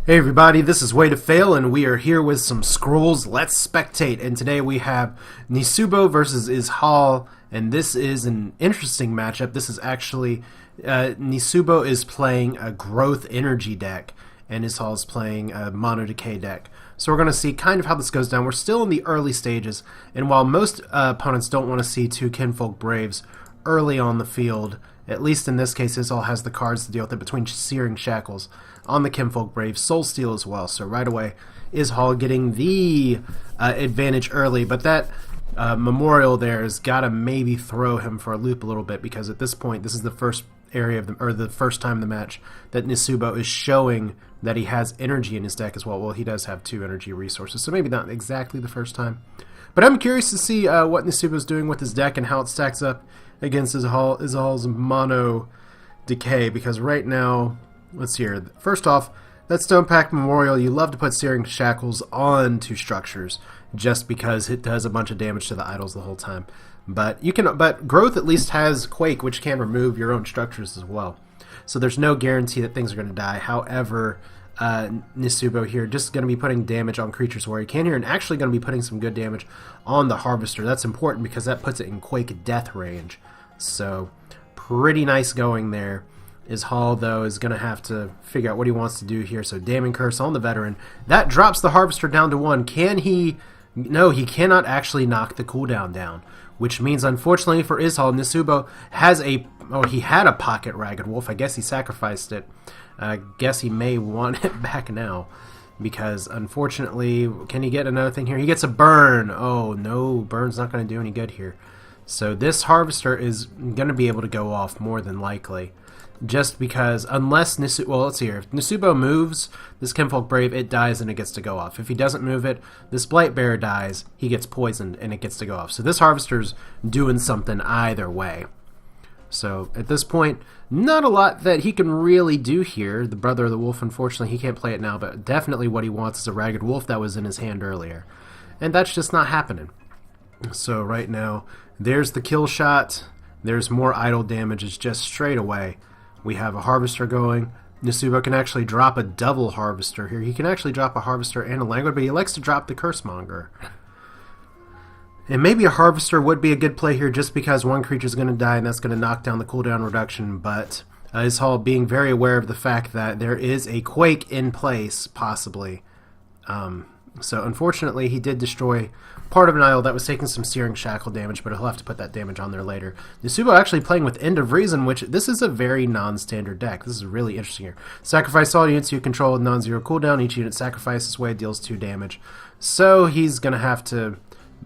Hey everybody, this is Way to Fail, and we are here with some scrolls. Let's spectate, and today we have Nisubo versus Izhual, and this is an interesting matchup. This is actually, Nisubo is playing a growth energy deck, and Izhual is playing a mono decay deck. So we're going to see kind of how this goes down. We're still in the early stages, and while most opponents don't want to see two Kinfolk Braves early on the field, at least in this case, Izhual has the cards to deal with it between Searing Shackles on the Kinfolk Brave, Soul Steal as well. So right away, Izhual getting the advantage early, but that Memorial there has got to maybe throw him for a loop a little bit, because at this point, this is the first area of the first time in the match that Nisubo is showing that he has energy in his deck as well. Well, he does have 2 energy resources, so maybe not exactly the first time. But I'm curious to see what Nisubo's doing with his deck and how it stacks up against Izhual's mono decay, because right now, let's see here. First off, that Stone Pack Memorial, you love to put Searing Shackles onto structures just because it does a bunch of damage to the idols the whole time. But Growth at least has Quake, which can remove your own structures as well. So there's no guarantee that things are going to die. However, Nisubo here just going to be putting damage on creatures where he can here, and actually going to be putting some good damage on the Harvester. That's important because that puts it in Quake death range. So pretty nice going there. Izhual, though, is going to have to figure out what he wants to do here. So Damning Curse on the Veteran. That drops the Harvester down to 1. Can he? No, he cannot actually knock the cooldown down, which means, unfortunately for Izhual, Nisubo has he had a Pocket Ragged Wolf. I guess he sacrificed it. I guess he may want it back now, because unfortunately, can he get another thing here? He gets a Burn. Oh, no, Burn's not going to do any good here. So this Harvester is going to be able to go off more than likely. Just because, unless Nisubo, well, let's see here. If Nisubo moves this Kinfolk Brave, it dies and it gets to go off. If he doesn't move it, this Blight Bearer dies, he gets poisoned and it gets to go off. So this Harvester's doing something either way. So at this point, not a lot that he can really do here. The Brother of the Wolf, unfortunately, he can't play it now, but definitely what he wants is a Ragged Wolf that was in his hand earlier. And that's just not happening. So right now, there's the kill shot. There's more idle damage. It's just straight away. We have a Harvester going. Nisubo can actually drop a double Harvester here. He can actually drop a Harvester and a Languid, but he likes to drop the Cursemonger. And maybe a Harvester would be a good play here just because one creature is going to die and that's going to knock down the cooldown reduction, but Izhual being very aware of the fact that there is a Quake in place, possibly. So unfortunately, he did destroy part of an idol that was taking some Searing Shackle damage, but he'll have to put that damage on there later. Nisubo actually playing with End of Reason, which this is a very non-standard deck. This is really interesting here. Sacrifice all units you control with non-zero cooldown. Each unit sacrificed this way deals 2 damage. So he's going to have to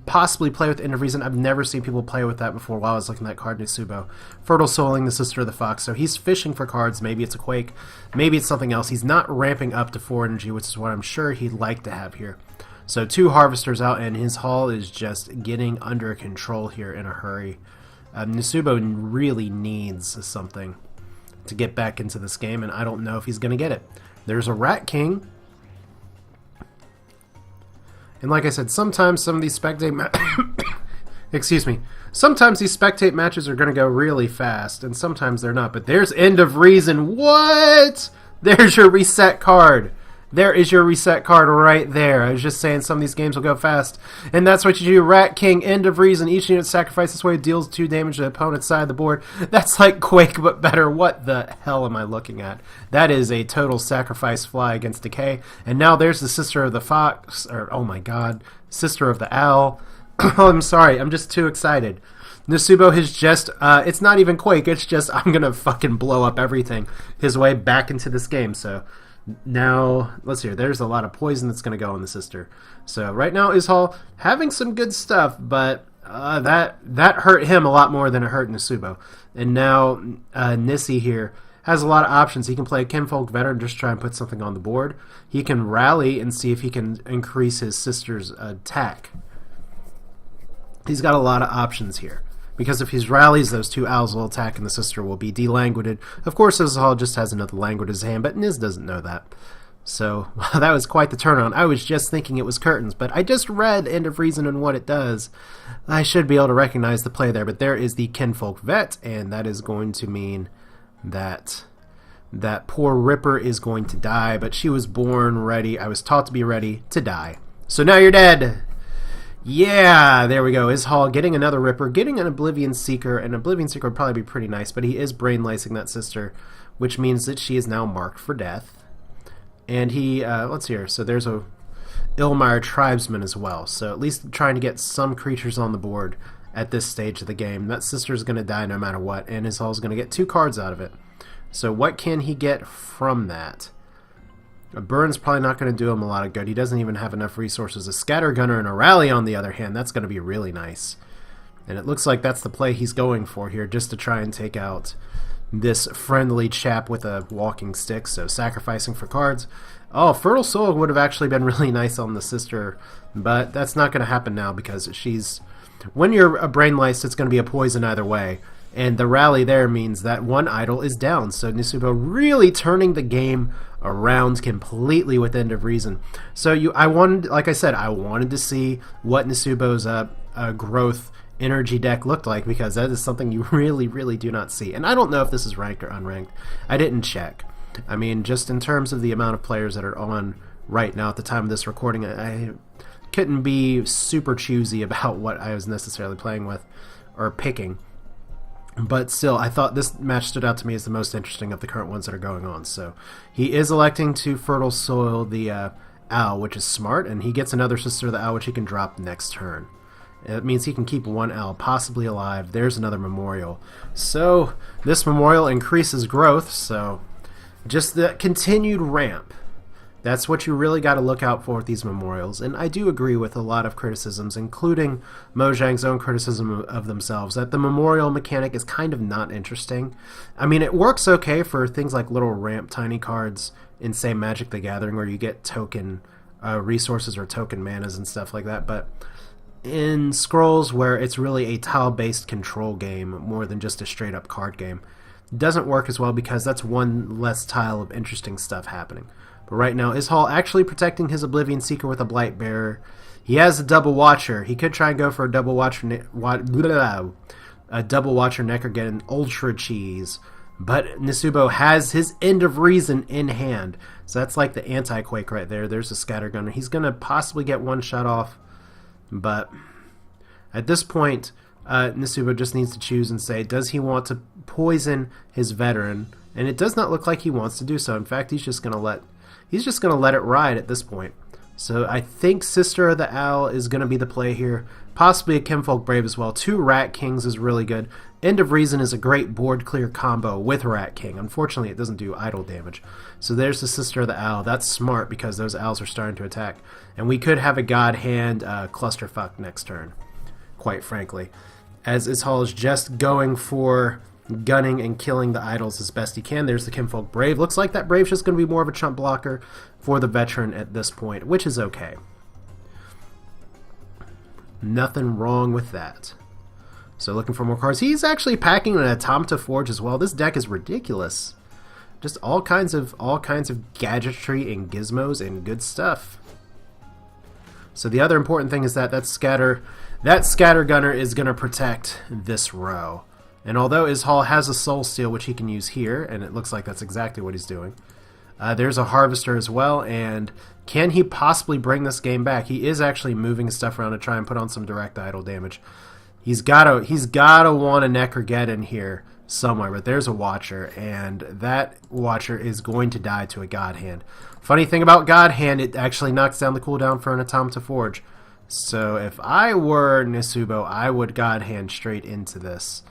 possibly play with End of Reason. I've never seen people play with that before while I was looking at that card, Nisubo. Fertile Souling, the Sister of the Fox. So he's fishing for cards. Maybe it's a Quake. Maybe it's something else. He's not ramping up to 4 energy, which is what I'm sure he'd like to have here. So 2 Harvesters out, and Izhual is just getting under control here in a hurry. Nisubo really needs something to get back into this game, and I don't know if he's going to get it. There's a Rat King. And like I said, sometimes some of these Spectate excuse me. Sometimes these Spectate matches are going to go really fast, and sometimes they're not. But there's End of Reason. What? There's your reset card. There is your reset card right there. I was just saying some of these games will go fast. And that's what you do. Rat King, End of Reason. Each unit sacrificed this way deals 2 damage to the opponent's side of the board. That's like Quake, but better. What the hell am I looking at? That is a total sacrifice fly against Decay. And now there's the Sister of the Fox. Or, oh my god. Sister of the Owl. Oh, I'm sorry. I'm just too excited. Nisubo has just, it's not even Quake. It's just, I'm going to fucking blow up everything his way back into this game. So now, let's see here. There's a lot of poison that's going to go on the Sister. So right now, Izhual having some good stuff, but that hurt him a lot more than it hurt Nisubo. And now Nissi here has a lot of options. He can play a Kinfolk Veteran, just try and put something on the board. He can rally and see if he can increase his Sister's attack. He's got a lot of options here. Because if he rallies, those 2 owls will attack and the Sister will be delanguided. Of course, Izhual just has another languid in his hand, but Niz doesn't know that. So, well, that was quite the turnaround. I was just thinking it was curtains, but I just read End of Reason and what it does. I should be able to recognize the play there, but there is the Kinfolk Vet, and that is going to mean that that poor Ripper is going to die, but she was born ready. I was taught to be ready to die. So now you're dead. Yeah, there we go. Izhual getting another Ripper, getting an Oblivion Seeker. An Oblivion Seeker would probably be pretty nice, but he is brain lacing that sister, which means that she is now marked for death. And he, let's hear. So there's a Ilmire Tribesman as well. So at least trying to get some creatures on the board at this stage of the game. That sister is going to die no matter what, and Izhual is going to get 2 cards out of it. So what can he get from that? A Burn's probably not going to do him a lot of good. He doesn't even have enough resources. A Scattergunner and a Rally, on the other hand, that's going to be really nice. And it looks like that's the play he's going for here, just to try and take out this friendly chap with a walking stick. So sacrificing for cards. Oh, Fertile Soul would have actually been really nice on the sister, but that's not going to happen now because she's... When you're a Brain Lice, it's going to be a poison either way. And the Rally there means that one idol is down. So Nisubo really turning the game around completely with End of Reason. So I wanted, like I said, I wanted to see what Nisubo's growth energy deck looked like, because that is something you really, really do not see. And I don't know if this is ranked or unranked. I didn't check. I mean, just in terms of the amount of players that are on right now at the time of this recording, I couldn't be super choosy about what I was necessarily playing with or picking. But still, I thought this match stood out to me as the most interesting of the current ones that are going on. So he is electing to Fertile Soil the Owl, which is smart, and he gets another Sister of the Owl, which he can drop next turn. It means he can keep one owl possibly alive. There's another memorial. So this memorial increases growth, so just the continued ramp. That's what you really got to look out for with these memorials. And I do agree with a lot of criticisms, including Mojang's own criticism of themselves, that the memorial mechanic is kind of not interesting. I mean, it works okay for things like little ramp tiny cards in, say, Magic the Gathering, where you get token resources or token manas and stuff like that. But in Scrolls, where it's really a tile-based control game more than just a straight-up card game, it doesn't work as well because that's one less tile of interesting stuff happening. But right now, Izhual actually protecting his Oblivion Seeker with a Blight Bearer. He has a Double Watcher. He could try and go for a Double Watcher, Neck or get an Ultra Cheese. But Nisubo has his End of Reason in hand. So that's like the Anti-Quake right there. There's a Scattergunner. He's going to possibly get one shot off. But at this point, Nisubo just needs to choose and say, does he want to poison his veteran? And it does not look like he wants to do so. In fact, he's just going to let it ride at this point. So I think Sister of the Owl is going to be the play here. Possibly a Kinfolk Brave as well. 2 Rat Kings is really good. End of Reason is a great board clear combo with Rat King. Unfortunately, it doesn't do idle damage. So there's the Sister of the Owl. That's smart because those owls are starting to attack. And we could have a God Hand clusterfuck next turn, quite frankly. As Izhual is just going for gunning and killing the idols as best he can. There's the Kinfolk Brave. Looks like that Brave's just going to be more of a chump blocker for the veteran at this point, which is okay. Nothing wrong with that. So looking for more cards. He's actually packing an Automata Forge as well. This deck is ridiculous. Just all kinds of gadgetry and gizmos and good stuff. So the other important thing is that Scattergunner is going to protect this row. And although Izhual has a Soul Steal, which he can use here, and it looks like that's exactly what he's doing, there's a Harvester as well, and can he possibly bring this game back? He is actually moving stuff around to try and put on some direct idle damage. He's gotta want a Necrogeddon here somewhere, but there's a Watcher, and that Watcher is going to die to a God Hand. Funny thing about God Hand, it actually knocks down the cooldown for an Automata Forge. So if I were Nisubo, I would God Hand straight into this.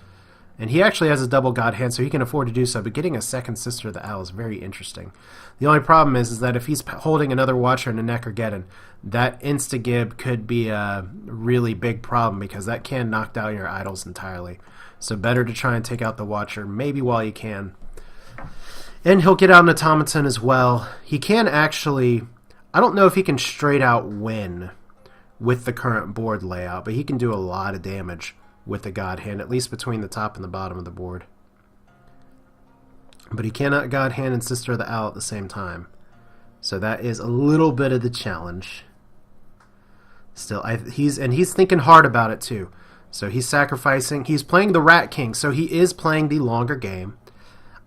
And he actually has a double God Hand, so he can afford to do so, but getting a second Sister of the Owl is very interesting. The only problem is that if he's holding another Watcher and a Necrogeddon, that Instagib could be a really big problem, because that can knock down your idols entirely. So better to try and take out the Watcher, maybe while you can. And he'll get out an Automaton as well. He can actually... I don't know if he can straight out win with the current board layout, but he can do a lot of damage with the God Hand, at least between the top and the bottom of the board. But he cannot God Hand and Sister of the Owl at the same time. So that is a little bit of the challenge. Still, he's thinking hard about it too. So he's sacrificing. He's playing the Rat King, so he is playing the longer game.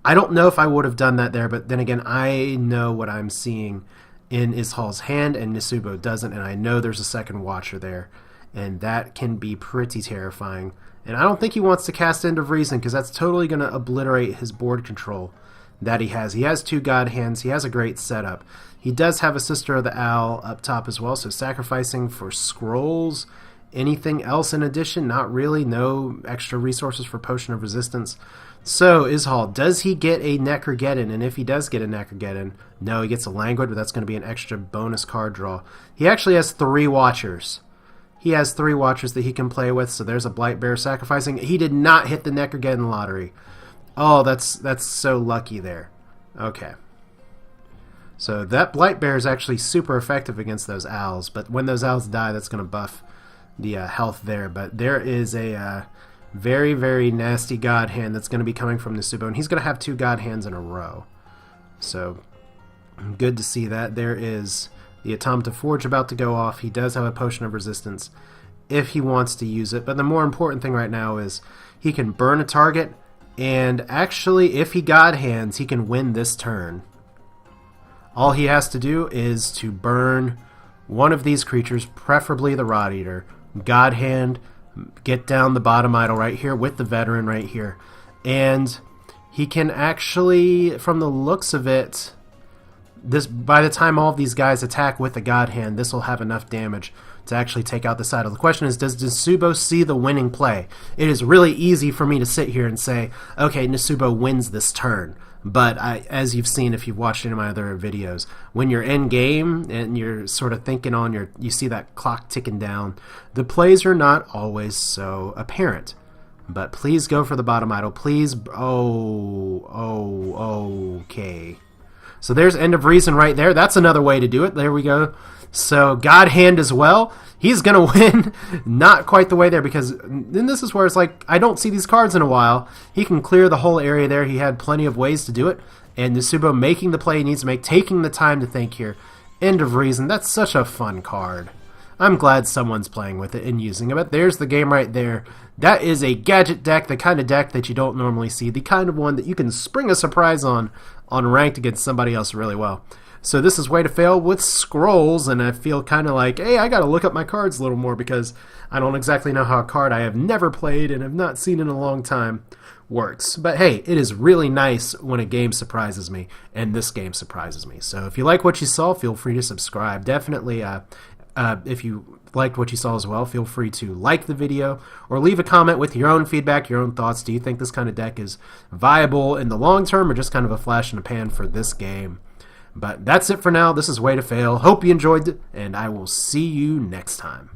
I don't know if I would have done that there, but then again, I know what I'm seeing in Izhual's hand, and Nisubo doesn't, and I know there's a second watcher there, and that can be pretty terrifying. And I don't think he wants to cast End of Reason, because that's totally going to obliterate his board control that he has. He has 2 God Hands. He has a great setup. He does have a Sister of the Owl up top as well, so sacrificing for scrolls. Anything else in addition? Not really. No extra resources for Potion of Resistance. So, Izhual, does he get a Necrogeddon? And if he does get a Necrogeddon, no, he gets a Languid, but that's going to be an extra bonus card draw. He actually has 3 Watchers. He has 3 Watchers that he can play with, so there's a Blightbear sacrificing. He did not hit the Necrogeddon lottery. Oh, that's so lucky there. Okay. So that Blightbear is actually super effective against those owls, but when those owls die, that's going to buff the health there. But there is a very, very nasty God Hand that's going to be coming from Nisubo, and he's going to have 2 God Hands in a row. So, good to see that. There is the Automata Forge about to go off. He does have a Potion of Resistance if he wants to use it, but the more important thing right now is he can burn a target, and actually, if he God Hands, he can win this turn. All he has to do is to burn one of these creatures, preferably the Rot Eater, God Hand, get down the bottom idol right here with the Veteran right here, and he can actually, from the looks of it, this by the time all of these guys attack with the God Hand, this will have enough damage to actually take out this idol. The question is, does Nisubo see the winning play? It is really easy for me to sit here and say, okay, Nisubo wins this turn. But as you've seen if you've watched any of my other videos, when you're in game and you're sort of thinking on you see that clock ticking down, the plays are not always so apparent. But please go for the bottom idol. Please. Okay. So there's End of Reason right there. That's another way to do it. There we go. So God Hand as well. He's going to win. Not quite the way there, because then this is where it's like, I don't see these cards in a while. He can clear the whole area there. He had plenty of ways to do it. And Nisubo making the play he needs to make, taking the time to think here. End of Reason. That's such a fun card. I'm glad someone's playing with it and using it. But there's the game right there. That is a gadget deck, the kind of deck that you don't normally see. The kind of one that you can spring a surprise on ranked against somebody else really well. So this is Way to Fail with scrolls, and I feel kind of like, hey, I got to look up my cards a little more, because I don't exactly know how a card I have never played and have not seen in a long time works. But hey, it is really nice when a game surprises me, and this game surprises me. So if you like what you saw, feel free to subscribe. Definitely, if you liked what you saw as well, feel free to like the video or leave a comment with your own feedback, your own thoughts. Do you think this kind of deck is viable in the long term, or just kind of a flash in the pan for this game? But that's it for now. This is Way to Fail. Hope you enjoyed it, and I will see you next time.